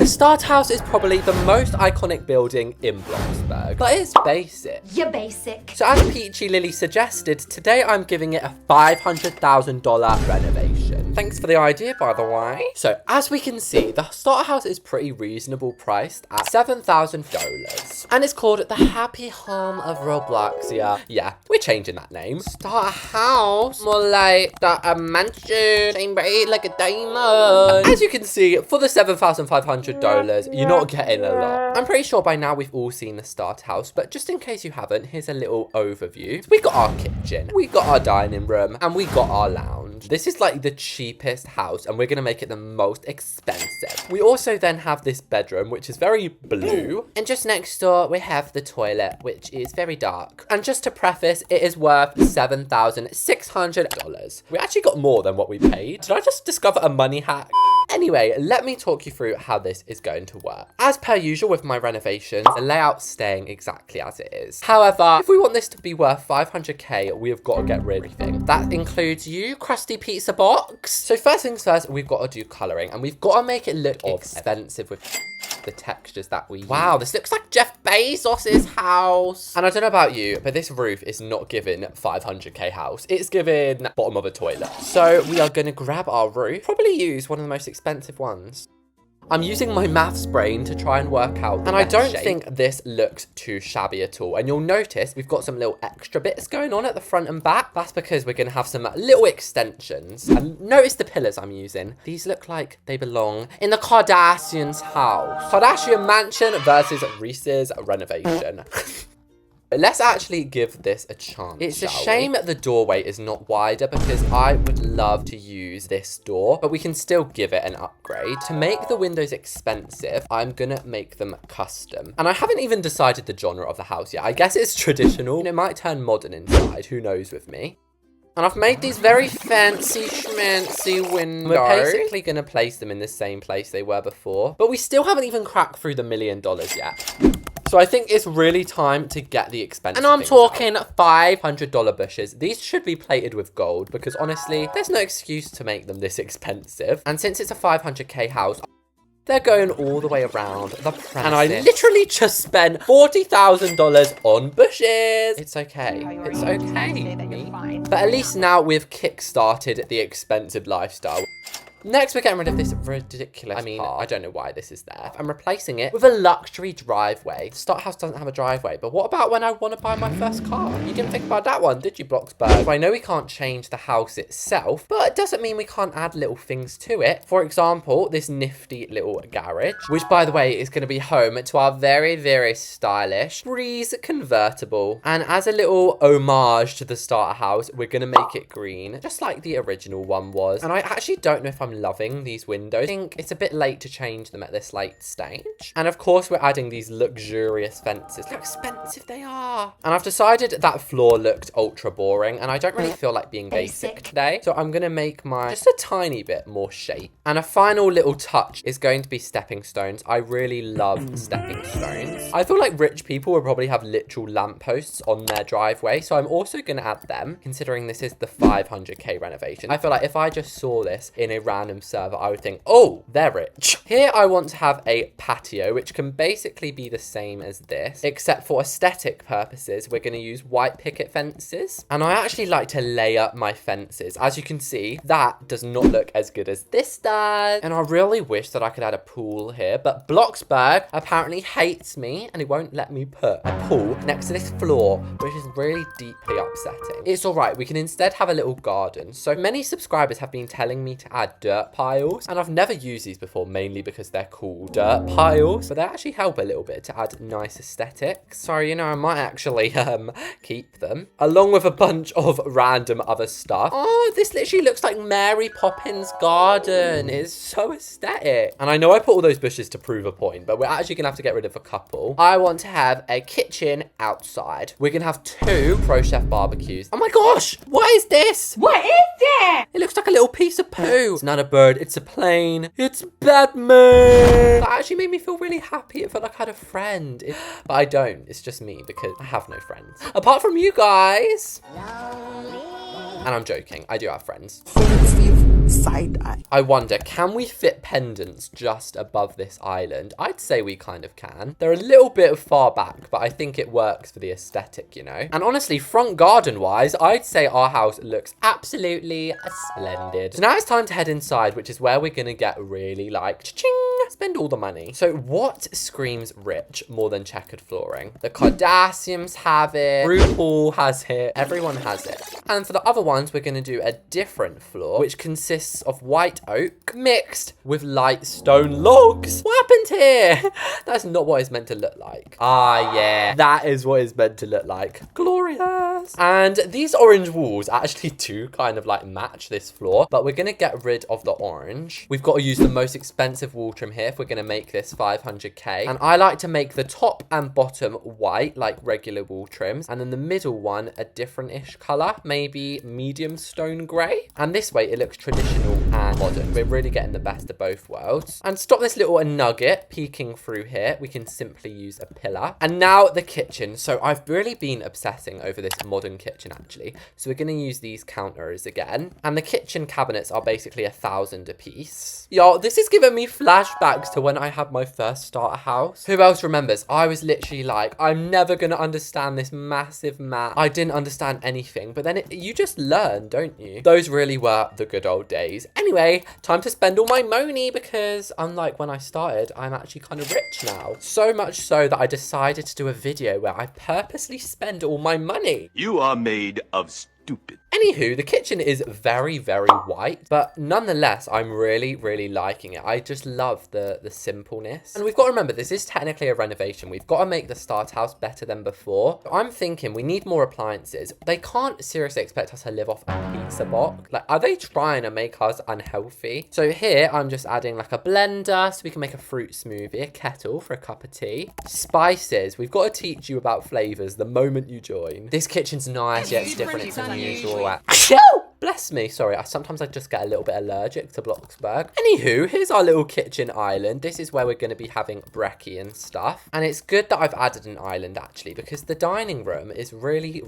The starter house is probably the most iconic building in Bloxburg, but it's basic. You're basic. So as Peachy Lily suggested, today I'm giving it a $500,000 renovation. Thanks for the idea, by the way. So as we can see, the starter house is pretty reasonable priced at $7,000. And it's called the Happy Home of Roblox. Yeah, we're changing that name. Starter house, more like the mansion, chamber like a diamond. As you can see, for the $7,500, you're not getting a lot. I'm pretty sure by now we've all seen the starter house, but just in case you haven't, here's a little overview. We got our kitchen, we got our dining room, and we got our lounge. This is like the cheapest house, and we're gonna make it the most expensive. We also then have this bedroom, which is very blue. And just next door, we have the toilet, which is very dark. And just to preface, it is worth $7,600. We actually got more than what we paid. Did I just discover a money hack? Anyway, let me talk you through how this is going to work. As per usual with my renovations, the layout's staying exactly as it is. However, if we want this to be worth 500k, we have got to get rid of everything. That includes you, crusty pizza box. So first things first, we've got to do colouring, and we've got to make it look expensive with the textures that we use. Wow, this looks like Jeff Bezos's house. And I don't know about you, but this roof is not giving 500k house. It's giving bottom of a toilet. So we are going to grab our roof, probably use one of the most expensive ones. I'm using my maths brain to try and work out. And I don't think this looks too shabby at all. And you'll notice we've got some little extra bits going on at the front and back. That's because we're going to have some little extensions. And notice the pillars I'm using. These look like they belong in the Kardashians' house. Kardashian mansion versus Reese's renovation. Let's actually give this a chance. It's a shame that the doorway is not wider because I would love to use this door, but we can still give it an upgrade. To make the windows expensive, I'm gonna make them custom. And I haven't even decided the genre of the house yet. I guess it's traditional. It might turn modern inside, who knows with me. And I've made these very fancy schmancy windows. We're basically gonna place them in the same place they were before, but we still haven't even cracked through the $1 million yet. So I think it's really time to get the expensive And I'm talking $500 bushes. These should be plated with gold because honestly, there's no excuse to make them this expensive. And since it's a 500k house, they're going all the way around the premises. And I literally just spent $40,000 on bushes. It's okay. It's okay. But at least now we've kick-started the expensive lifestyle. Next, we're getting rid of this ridiculous I don't know why this is there. I'm replacing it with a luxury driveway. The starter house doesn't have a driveway, but what about when I want to buy my first car? You didn't think about that one, did you, Bloxburg? So I know we can't change the house itself, but it doesn't mean we can't add little things to it. For example, this nifty little garage, which, by the way, is going to be home to our very, very stylish Breeze convertible. And as a little homage to the starter house, we're going to make it green, just like the original one was. And I actually don't know if I'm loving these windows. I think it's a bit late to change them at this late stage. And of course, we're adding these luxurious fences. Look how expensive they are. And I've decided that floor looked ultra boring, and I don't really feel like being basic today. So I'm gonna make mine just a tiny bit more shape. And a final little touch is going to be stepping stones. I really love stepping stones. I feel like rich people will probably have literal lampposts on their driveway. So I'm also gonna add them, considering this is the 500k renovation. I feel like if I just saw this in a random server, I would think, oh, they're rich. Here I want to have a patio, which can basically be the same as this, except for aesthetic purposes, we're going to use white picket fences. And I actually like to lay up my fences. As you can see, that does not look as good as this does. And I really wish that I could add a pool here, but Bloxburg apparently hates me and it won't let me put a pool next to this floor, which is really deeply upsetting. It's all right. We can instead have a little garden. So many subscribers have been telling me to add dirt piles, and I've never used these before, mainly because they're called dirt piles, but they actually help a little bit to add nice aesthetics. So, you know, I might actually keep them along with a bunch of random other stuff. Oh, this literally looks like Mary Poppins' garden. It's so aesthetic. And I know I put all those bushes to prove a point, but we're actually gonna have to get rid of a couple. I want to have a kitchen outside. We're gonna have 2 Pro Chef barbecues. Oh my gosh, what is this? What is that? It looks like a little piece of poo. It's not a bird, it's a plane. It's Batman. That actually made me feel really happy. It felt like I had a friend. But I don't. It's just me because I have no friends. Apart from you guys. Lonely. And I'm joking, I do have friends. Side eye. I wonder, can we fit pendants just above this island? I'd say we kind of can. They're a little bit far back, but I think it works for the aesthetic, you know? And honestly, front garden wise, I'd say our house looks absolutely splendid. So now it's time to head inside, which is where we're gonna get really like, cha-ching, spend all the money. So what screams rich more than checkered flooring? The Kardashians have it, RuPaul has it, everyone has it. And for the other ones, we're gonna do a different floor, which consists of white oak mixed with light stone logs. What happened here? That's not what it's meant to look like. Ah, yeah, that is what it's meant to look like. Glorious. And these orange walls actually do kind of like match this floor, but we're gonna get rid of the orange. We've got to use the most expensive wall trim here if we're gonna make this 500k. And I like to make the top and bottom white, like regular wall trims, and then the middle one a different-ish color, maybe medium stone gray. And this way it looks traditional and modern. We're really getting the best of both worlds. And stop this little nugget peeking through here. We can simply use a pillar. And now the kitchen. So I've really been obsessing over this modern kitchen actually. So we're going to use these counters again. And the kitchen cabinets are basically 1,000 a piece. Yo, this is giving me flashbacks to when I had my first starter house. Who else remembers? I was literally like, I'm never going to understand this massive mat. I didn't understand anything. But then you just learn, don't you? Those really were the good old days. Anyway, time to spend all my money because unlike when I started, I'm actually kind of rich now. So much so that I decided to do a video where I purposely spend all my money. You are made of stupid. Anywho, the kitchen is very, very white, but nonetheless, I'm really liking it. I just love the simpleness. And we've got to remember, this is technically a renovation. We've got to make the start house better than before. I'm thinking we need more appliances. They can't seriously expect us to live off a pizza box. Like, are they trying to make us unhealthy? So here, I'm just adding like a blender so we can make a fruit smoothie, a kettle for a cup of tea. Spices. We've got to teach you about flavors the moment you join. This kitchen's nice, yet it's different. It's unusual. Bless me. Sorry, sometimes I just get a little bit allergic to Bloxburg. Anywho, here's our little kitchen island. This is where we're going to be having brekkie and stuff. And it's good that I've added an island actually, because the dining room is really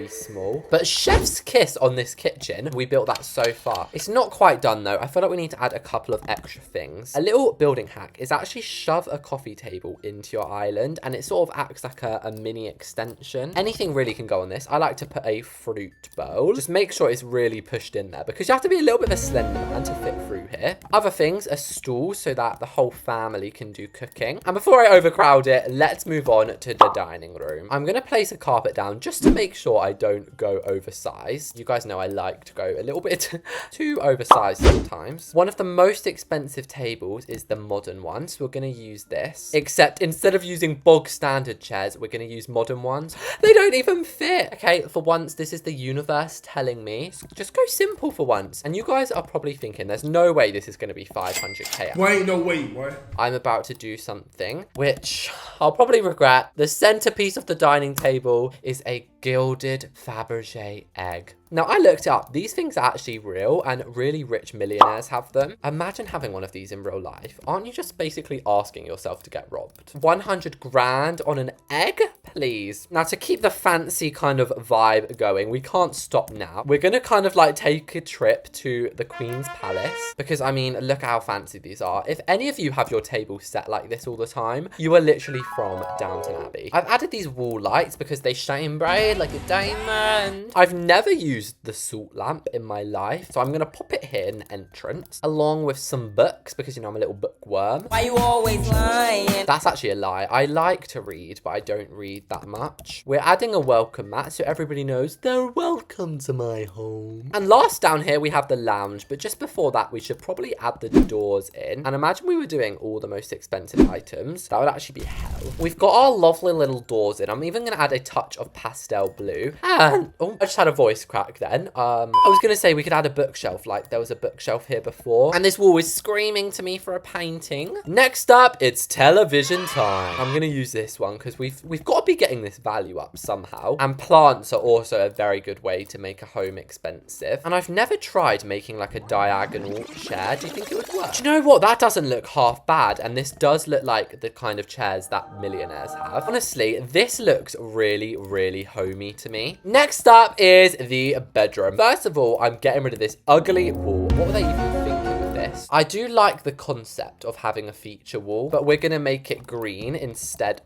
small. But chef's kiss on this kitchen. We built that so far. It's not quite done though. I feel like we need to add a couple of extra things. A little building hack is actually shove a coffee table into your island, and it sort of acts like a mini extension. Anything really can go on this. I like to put a fruit bowl. Just make sure it's really pushed in there because you have to be a little bit of a slender man to fit through here. Other things, a stool so that the whole family can do cooking. And before I overcrowd it, let's move on to the dining room. I'm going to place a carpet down just to make sure I don't go oversized. You guys know I like to go a little bit too oversized sometimes. One of the most expensive tables is the modern one, so we're going to use this. Except instead of using bog standard chairs, we're going to use modern ones. They don't even fit. Okay, for once, this is the universe telling me just go simple for once. And you guys are probably thinking there's no way this is going to be 500k. Why ain't no way, boy? I'm about to do something which I'll probably regret. The centerpiece of the dining table is a gilded Fabergé egg. Now, I looked up. These things are actually real and really rich millionaires have them. Imagine having one of these in real life. Aren't you just basically asking yourself to get robbed? 100 grand on an egg? Please. Now, to keep the fancy kind of vibe going, we can't stop now. We're going to kind of like take a trip to the Queen's Palace because, I mean, look how fancy these are. If any of you have your table set like this all the time, you are literally from Downton Abbey. I've added these wall lights because they shine bright like a diamond. I've never used the salt lamp in my life, so I'm gonna pop it here in the entrance along with some books because, you know, I'm a little bookworm. Why you always lying? That's actually a lie. I like to read, but I don't read that much. We're adding a welcome mat so everybody knows they're welcome to my home. And last down here we have the lounge, but just before that we should probably add the doors in. And imagine we were doing all the most expensive items. That would actually be hell. We've got our lovely little doors in. I'm even gonna add a touch of pastel blue. And oh, I just had a voice crack then. I was gonna say we could add a bookshelf, like there was a bookshelf here before, and this wall is screaming to me for a painting. Next up, it's television. revision time. I'm gonna use this one because we've got to be getting this value up somehow. And plants are also a very good way to make a home expensive. And I've never tried making like a diagonal chair. Do you think it would work? Do you know what? That doesn't look half bad. And this does look like the kind of chairs that millionaires have. Honestly, this looks really, really homey to me. Next up is the bedroom. First of all, I'm getting rid of this ugly wall. What were they even thinking with this? I do like the concept of having a feature wall, but we're gonna make it green instead.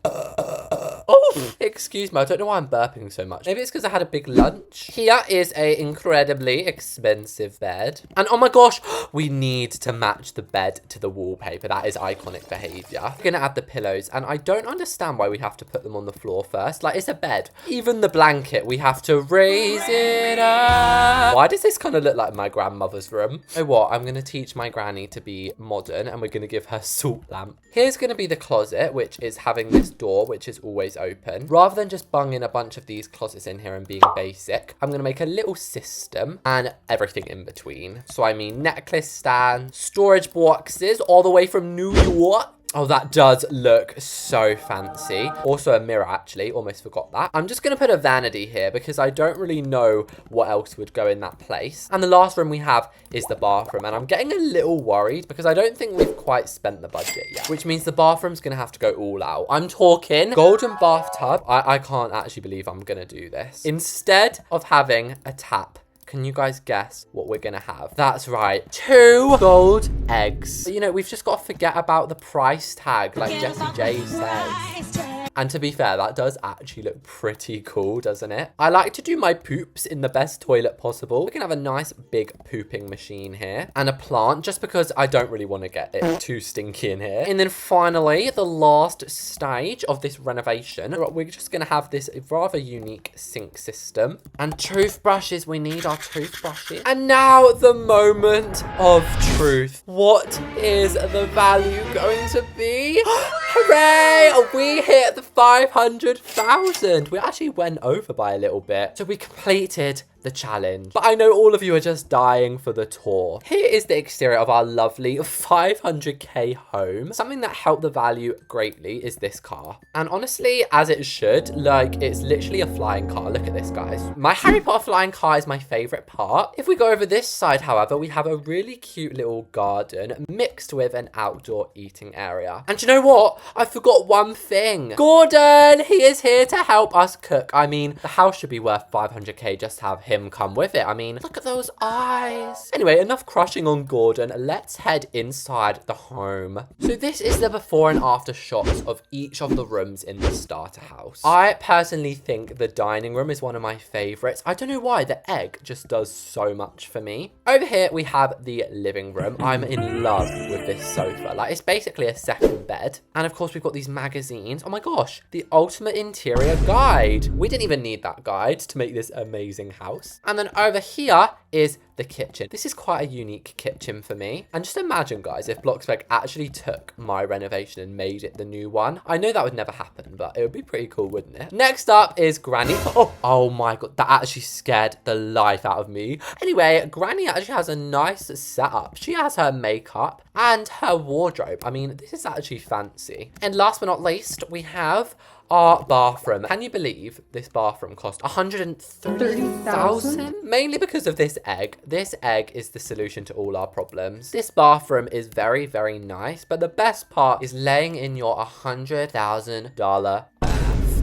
Oh, excuse me. I don't know why I'm burping so much. Maybe it's because I had a big lunch. Here is a incredibly expensive bed. And oh my gosh, we need to match the bed to the wallpaper. That is iconic behavior. We're going to add the pillows. And I don't understand why we have to put them on the floor first. Like, it's a bed. Even the blanket, we have to raise it up. Why does this kind of look like my grandmother's room? You know what? I'm going to teach my granny to be modern and we're going to give her salt lamp. Here's going to be the closet, which is having this door, which is always open. Rather than just bunging a bunch of these closets in here and being basic, I'm going to make a little system and everything in between. So I mean necklace stand, storage boxes all the way from New York. Oh, that does look so fancy. Also a mirror, actually. Almost forgot that. I'm just going to put a vanity here because I don't really know what else would go in that place. And the last room we have is the bathroom. And I'm getting a little worried because I don't think we've quite spent the budget yet. Which means the bathroom's going to have to go all out. I'm talking golden bathtub. I can't actually believe I'm going to do this. Instead of having a tap, can you guys guess what we're gonna have? That's right, 2 gold eggs. But, you know, we've just got to forget about the price tag, like Jessie J says. And to be fair, that does actually look pretty cool, doesn't it? I like to do my poops in the best toilet possible. We can have a nice big pooping machine here and a plant just because I don't really want to get it too stinky in here. And then finally, the last stage of this renovation, we're just going to have this rather unique sink system. And toothbrushes, we need our toothbrushes. And now the moment of truth. What is the value going to be? Hooray! We hit the 500,000. We actually went over by a little bit. So we completed the challenge. But I know all of you are just dying for the tour. Here is the exterior of our lovely 500k home. Something that helped the value greatly is this car. And honestly, as it should, like, it's literally a flying car. Look at this, guys. My Harry Potter flying car is my favorite part. If we go over this side, however, we have a really cute little garden mixed with an outdoor eating area. And you know what? I forgot one thing. Gordon, he is here to help us cook. I mean, the house should be worth 500k just to have him come with it. I mean, look at those eyes. Anyway, enough crushing on Gordon. Let's head inside the home. So this is the before and after shots of each of the rooms in the starter house. I personally think the dining room is one of my favorites. I don't know why. The egg just does so much for me. Over here, we have the living room. I'm in love with this sofa. Like, it's basically a second bed. And of course, we've got these magazines. Oh my gosh, the ultimate interior guide. We didn't even need that guide to make this amazing house. And then over here is the kitchen. This is quite a unique kitchen for me. And just imagine, guys, if Bloxburg actually took my renovation and made it the new one. I know that would never happen, but it would be pretty cool, wouldn't it? Next up is Granny. Oh my God, that actually scared the life out of me. Anyway, Granny actually has a nice setup. She has her makeup and her wardrobe. I mean, this is actually fancy. And last but not least, we have our bathroom. Can you believe this bathroom cost 130,000? Mainly because of this egg. This egg is the solution to all our problems. This bathroom is very, very nice, but the best part is laying in your $100,000 bath.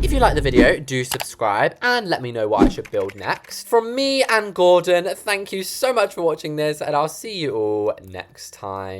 If you like the video, do subscribe and let me know what I should build next. From me and Gordon, thank you so much for watching this, and I'll see you all next time.